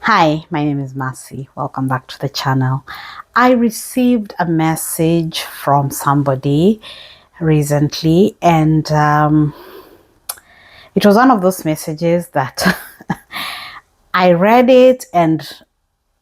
Hi, my name is Mercy. Welcome back to the channel. I received a message from somebody recently, and it was one of those messages that I read it, and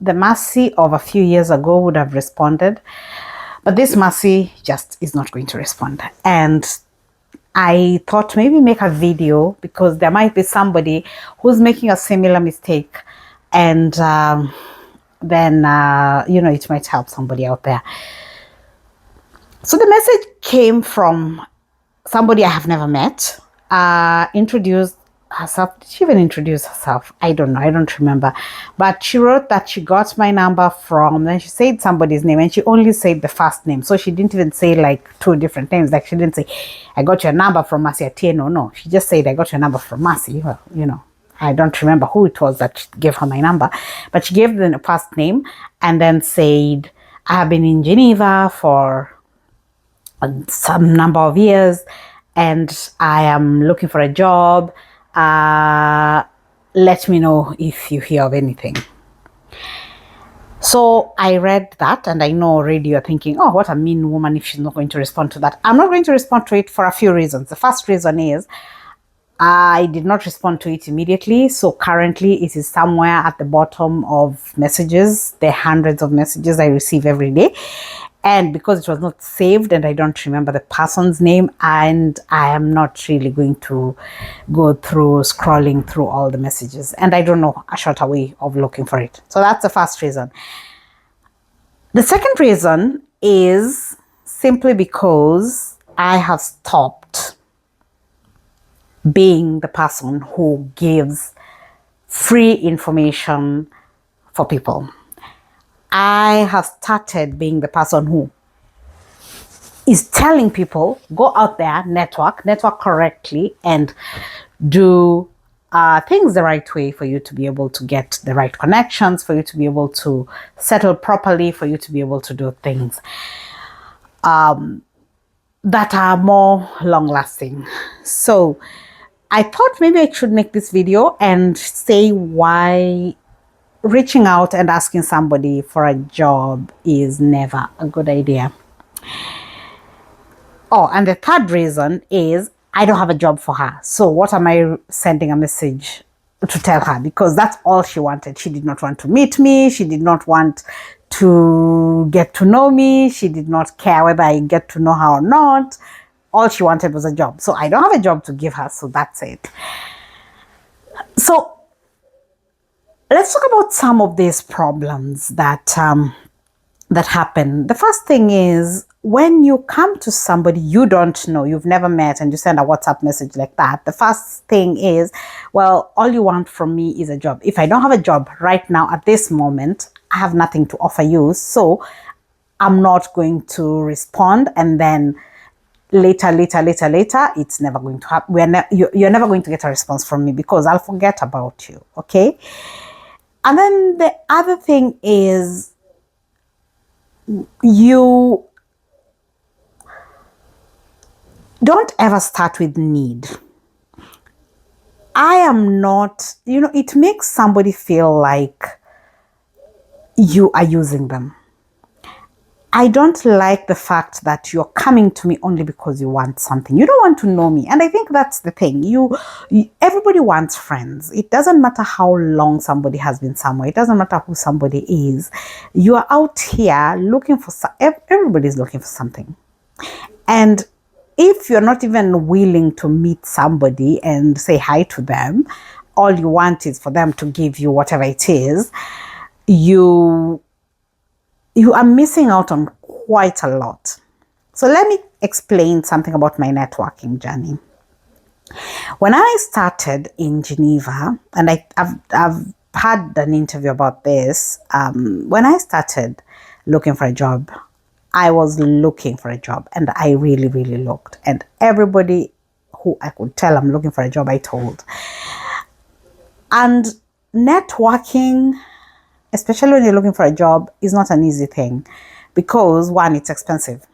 the Mercy of a few years ago would have responded, but this Mercy just is not going to respond. And I thought maybe make a video because there might be somebody who's making a similar mistake, and then it might help somebody out there. So the message came from somebody I have never met. Introduced herself. Did she even introduce herself? I don't know. I don't remember. But she wrote that she got my number from, then she said somebody's name, and she only said the first name. So she didn't even say like two different names. Like she didn't say, I got your number from Mercy Atieno. No, she just said, I got your number from Mercy. Well, I don't remember who it was that gave her my number, but she gave the first name and then said, I have been in Geneva for some number of years and I am looking for a job. Let me know if you hear of anything. So I read that, and I know already you're thinking, oh, what a mean woman if she's not going to respond to that. I'm not going to respond to it for a few reasons. The first reason is I did not respond to it immediately. So currently it is somewhere at the bottom of messages. There are hundreds of messages I receive every day. And because it was not saved and I don't remember the person's name, and I am not really going to go through scrolling through all the messages. And I don't know a shorter way of looking for it. So that's the first reason. The second reason is simply because I have stopped being the person who gives free information for people. I have started being the person who is telling people, go out there, network correctly, and do things the right way for you to be able to get the right connections, for you to be able to settle properly, for you to be able to do things that are more long lasting. So I thought maybe I should make this video and say why reaching out and asking somebody for a job is never a good idea. Oh, and the third reason is I don't have a job for her. So what am I sending a message to tell her? Because that's all she wanted. She did not want to meet me. She did not want to get to know me. She did not care whether I get to know her or not. All she wanted was a job. So I don't have a job to give her. So that's it. So let's talk about some of these problems that happen. The first thing is when you come to somebody you don't know, you've never met, and you send a WhatsApp message like that. The first thing is, well, all you want from me is a job. If I don't have a job right now at this moment, I have nothing to offer you. So I'm not going to respond, and then later, it's never going to happen. You're never going to get a response from me because I'll forget about you. Okay. And then the other thing is you don't ever start with need. I am not, it makes somebody feel like you are using them. I don't like the fact that you're coming to me only because you want something. You don't want to know me. And I think that's the thing. Everybody wants friends. It doesn't matter how long somebody has been somewhere. It doesn't matter who somebody is. You are out here looking for, everybody's looking for something. And if you're not even willing to meet somebody and say hi to them, all you want is for them to give you whatever it is, you are missing out on quite a lot. So let me explain something about my networking journey. When I started in Geneva, and I've had an interview about this, when I started looking for a job, I was looking for a job, and I really, really looked. And everybody who I could tell I'm looking for a job, I told. And networking, especially when you're looking for a job, is not an easy thing because, one, it's expensive.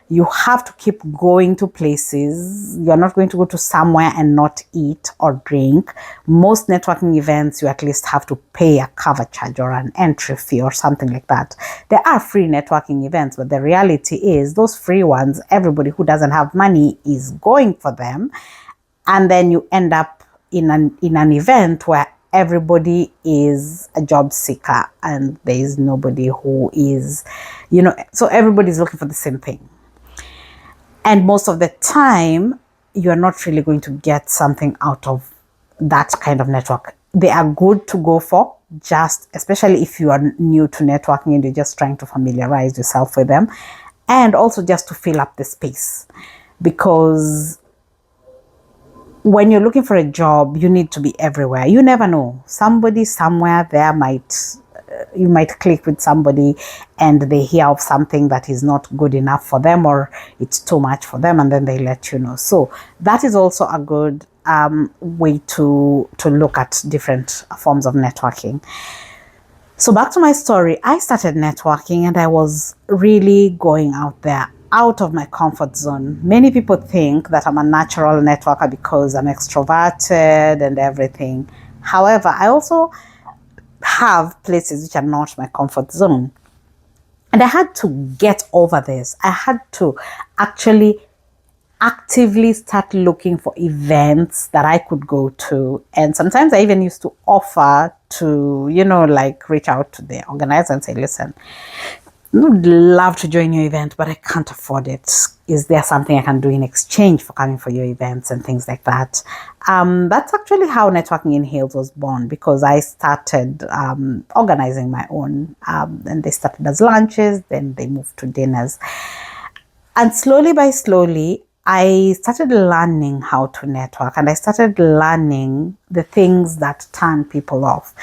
You have to keep going to places. You're not going to go to somewhere and not eat or drink. Most networking events, you at least have to pay a cover charge or an entry fee or something like that. There are free networking events, but the reality is those free ones, everybody who doesn't have money is going for them. And then you end up in an event where everybody is a job seeker and there is nobody who is, so everybody's looking for the same thing. And most of the time, you're not really going to get something out of that kind of network. They are good to go for, just especially if you are new to networking and you're just trying to familiarize yourself with them, and also just to fill up the space. Because when you're looking for a job, you need to be everywhere. You never know. Somebody somewhere there you might click with somebody and they hear of something that is not good enough for them or it's too much for them, and then they let you know. So that is also a good way to look at different forms of networking. So back to my story, I started networking and I was really going out there, out of my comfort zone. Many people think that I'm a natural networker because I'm extroverted and everything. However, I also have places which are not my comfort zone. And I had to get over this. I had to actually actively start looking for events that I could go to. And sometimes I even used to offer to, reach out to the organizer and say, listen, I would love to join your event, but I can't afford it. Is there something I can do in exchange for coming for your events and things like that? That's actually how Networking in Heels was born, because I started organizing my own. And they started as lunches, then they moved to dinners. And slowly by slowly, I started learning how to network, and I started learning the things that turn people off.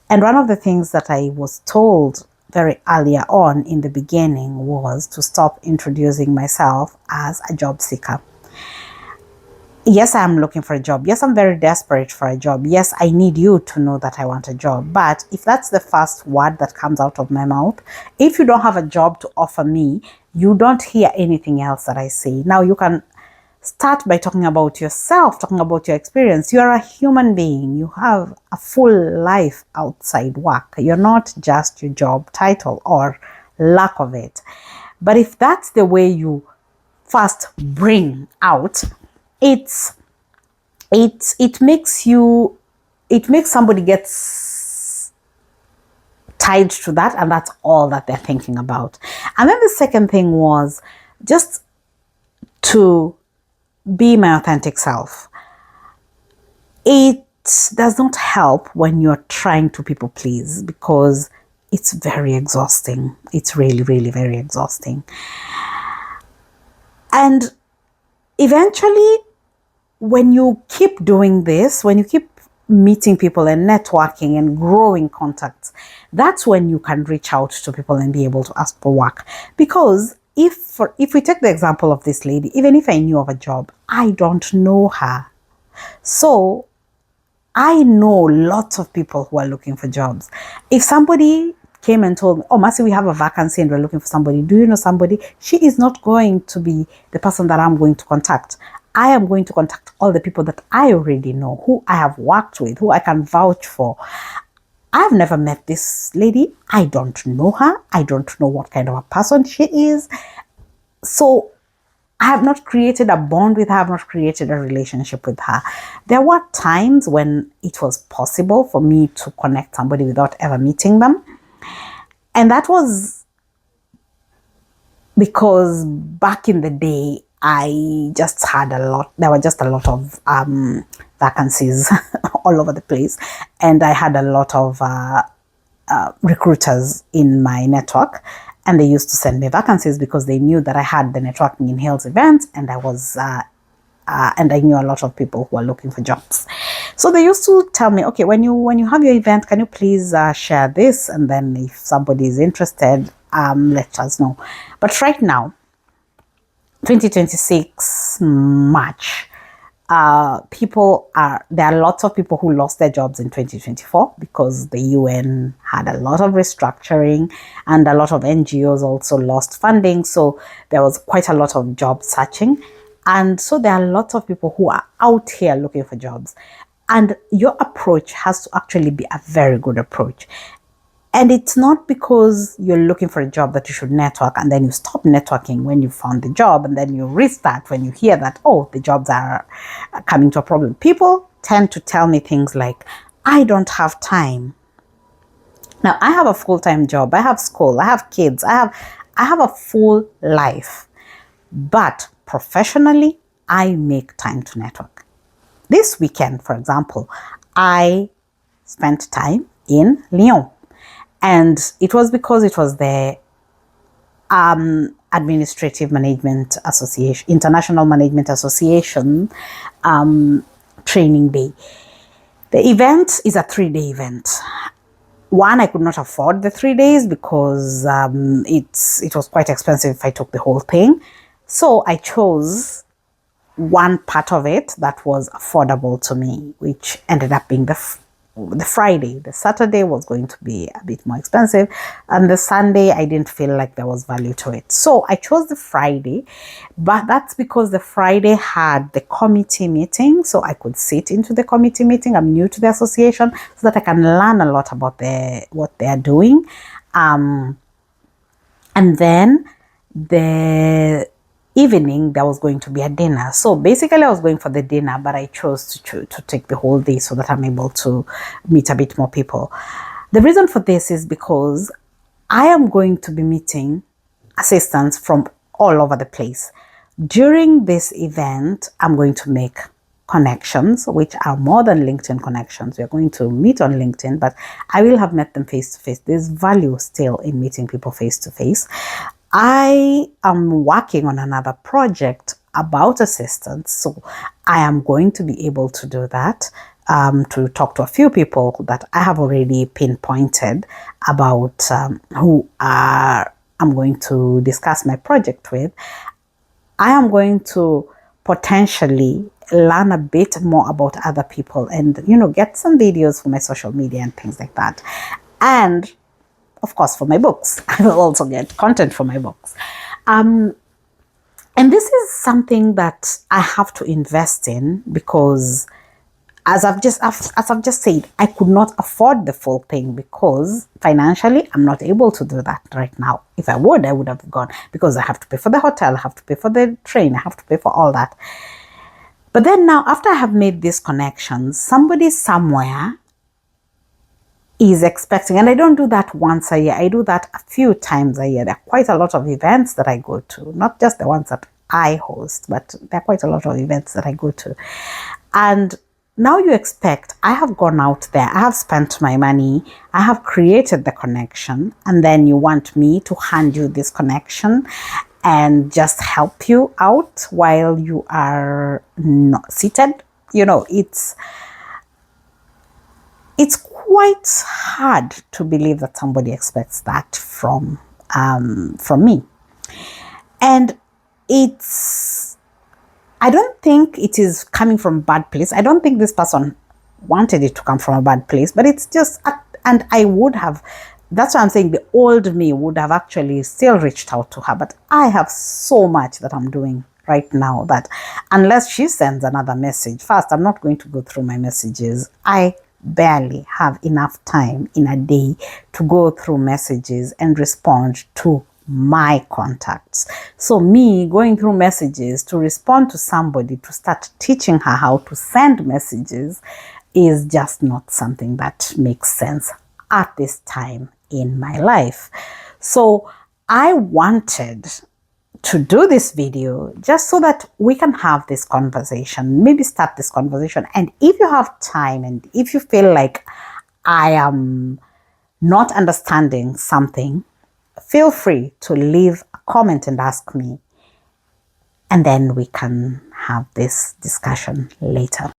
And one of the things that I was told very earlier on in the beginning was to stop introducing myself as a job seeker. Yes, I'm looking for a job. Yes, I'm very desperate for a job. Yes, I need you to know that I want a job. But if that's the first word that comes out of my mouth, if you don't have a job to offer me, you don't hear anything else that I say. Now, you can start by talking about yourself, talking about your experience. You are a human being. You have a full life outside work. You're not just your job title or lack of it. But if that's the way you first bring out, it makes somebody gets tied to that, and that's all that they're thinking about. And then the second thing was just to be my authentic self. It does not help when you're trying to people please, because it's very exhausting. It's really, really very exhausting. And eventually, when you keep doing this, when you keep meeting people and networking and growing contacts, that's when you can reach out to people and be able to ask for work. Because if we take the example of this lady, even if I knew of a job, I don't know her. So I know lots of people who are looking for jobs. If somebody came and told me, oh, Mercy, we have a vacancy and we're looking for somebody, do you know somebody? She is not going to be the person that I'm going to contact. I am going to contact all the people that I already know, who I have worked with, who I can vouch for. I've never met this lady. I don't know her. I don't know what kind of a person she is. So I have not created a bond with her. I have not created a relationship with her. There were times when it was possible for me to connect somebody without ever meeting them. And that was because back in the day, I just had there were just a lot of vacancies all over the place. And I had a lot of recruiters in my network. And they used to send me vacancies because they knew that I had the Networking in Heels event, and I was and I knew a lot of people who are looking for jobs. So they used to tell me, okay, when you have your event, can you please share this? And then if somebody is interested, let us know. But right now, 2026 March, there are lots of people who lost their jobs in 2024 because the UN had a lot of restructuring and a lot of NGOs also lost funding. So there was quite a lot of job searching. And so there are lots of people who are out here looking for jobs. And your approach has to actually be a very good approach. And it's not because you're looking for a job that you should network and then you stop networking when you found the job and then you restart when you hear that, oh, the jobs are coming to a problem. People tend to tell me things like, I don't have time. Now, I have a full-time job. I have school. I have kids. I have a full life. But professionally, I make time to network. This weekend, for example, I spent time in Lyon. And it was because it was the Administrative Management Association, International Management Association training day. The event is a 3-day event. One, I could not afford the 3 days because it was quite expensive if I took the whole thing. So I chose one part of it that was affordable to me, which ended up being the Friday. The Saturday was going to be a bit more expensive, and the Sunday I didn't feel like there was value to it. So I chose the Friday, but that's because the Friday had the committee meeting, so I could sit into the committee meeting. I'm new to the association, so that I can learn a lot about what they're doing. And then the evening there was going to be a dinner. So basically I was going for the dinner, but I chose to take the whole day so that I'm able to meet a bit more people. The reason for this is because I am going to be meeting assistants from all over the place. During this event, I'm going to make connections, which are more than LinkedIn connections. We're going to meet on LinkedIn, but I will have met them face to face. There's value still in meeting people face to face. I am working on another project about assistance, so I am going to be able to do that, to talk to a few people that I have already pinpointed about who I'm going to discuss my project with. I am going to potentially learn a bit more about other people and, get some videos for my social media and things like that. And of course, for my books, I will also get content for my books. And this is something that I have to invest in because, as I've just said, I could not afford the full thing because financially, I'm not able to do that right now. If I would have gone, because I have to pay for the hotel, I have to pay for the train, I have to pay for all that. But then now, after I have made these connections, somebody somewhere is expecting, and I don't do that once a year, I do that a few times a year. There are quite a lot of events that I go to, not just the ones that I host, but there are quite a lot of events that I go to. And now you expect, I have gone out there, I have spent my money, I have created the connection, and then you want me to hand you this connection and just help you out while you are not seated. It's quite hard to believe that somebody expects that from me. And I don't think it is coming from a bad place. I don't think this person wanted it to come from a bad place, but it's just, and I would have, that's why I'm saying the old me would have actually still reached out to her. But I have so much that I'm doing right now that unless she sends another message, first, I'm not going to go through my messages. I barely have enough time in a day to go through messages and respond to my contacts. So me going through messages to respond to somebody, to start teaching her how to send messages, is just not something that makes sense at this time in my life. So I wanted to do this video just so that we can have this conversation, maybe start this conversation. And if you have time and if you feel like I am not understanding something, feel free to leave a comment and ask me, and then we can have this discussion later.